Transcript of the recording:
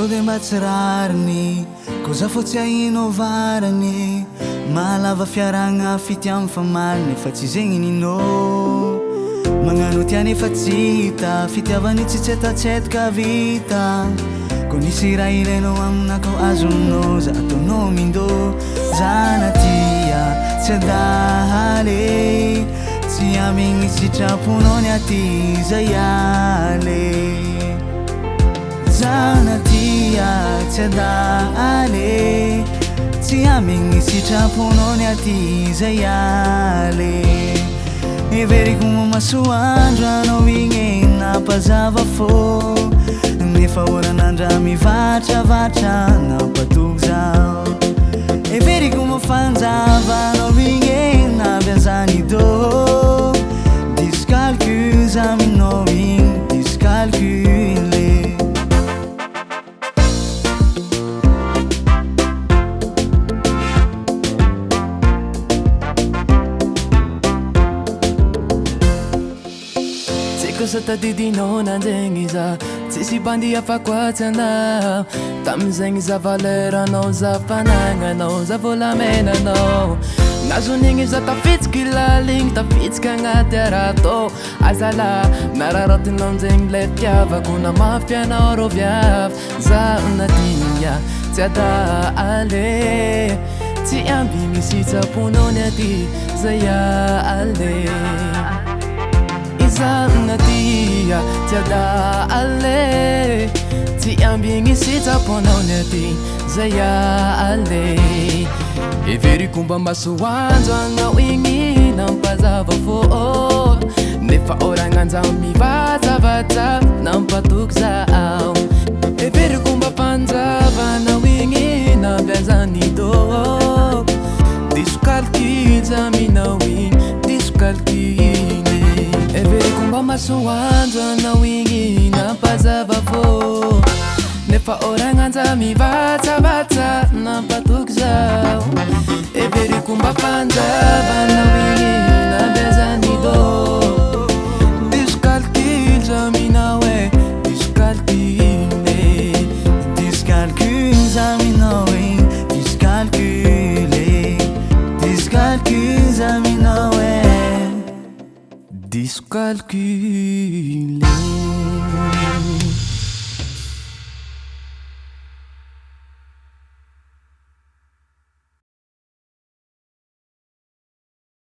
sao de mba tsy rariny koza fô tsy ainovarany mahalava fiaragna fity amy famariny fa tsy zegny ninô magnano tiany efa tsy hita fitiavany tsy tsetatsetoka vita ko nisy raha ilainao aminakao azonao za ataonao mindô zana tia tsy adahaly tsy amigny sitraponao ny aty zay ale zana tia tsy adahaly tsy amigny sitraponao ny aty zay ale everiko mamasoandro anao igny napazava fô nefa oranandra mivatravatra nampatoky zao everiko mafanjava anao igny nabiazany dô discalcul aminao igny discalcule Kosa tadidinao nanjegny za tsisy bandy afakoatsy anao tamizegny za valeranao za fanagnanao za volamenanao nazonigny za tafitsiky laligny tafitsiky agnaty aratô azala nararotinao njegny le fitiavako namafianao rô viavy za nadigna tsy adahaly tsy ambigny sitsaponao ny aty zay ale zana tia tsy adahaly tsy ambigny sitraponao ny aty zay ale everiko mba masoandro anao igny nampazava fô nefa oragnanjao mivatsavatsa nampatoky zao everiko mba fanjava anao igny nabiazany dô discalcul zaminao igny discalcul everiko mba masoandro anao igny nampazava fô nefa oragnanja mivatsavatsa nampatoky zao everiko mba fanjava anao igny nabiazany dô discalcul zaminao e discalcule discalcul zaminao igny discalcule discalcul zaminao e discalculé.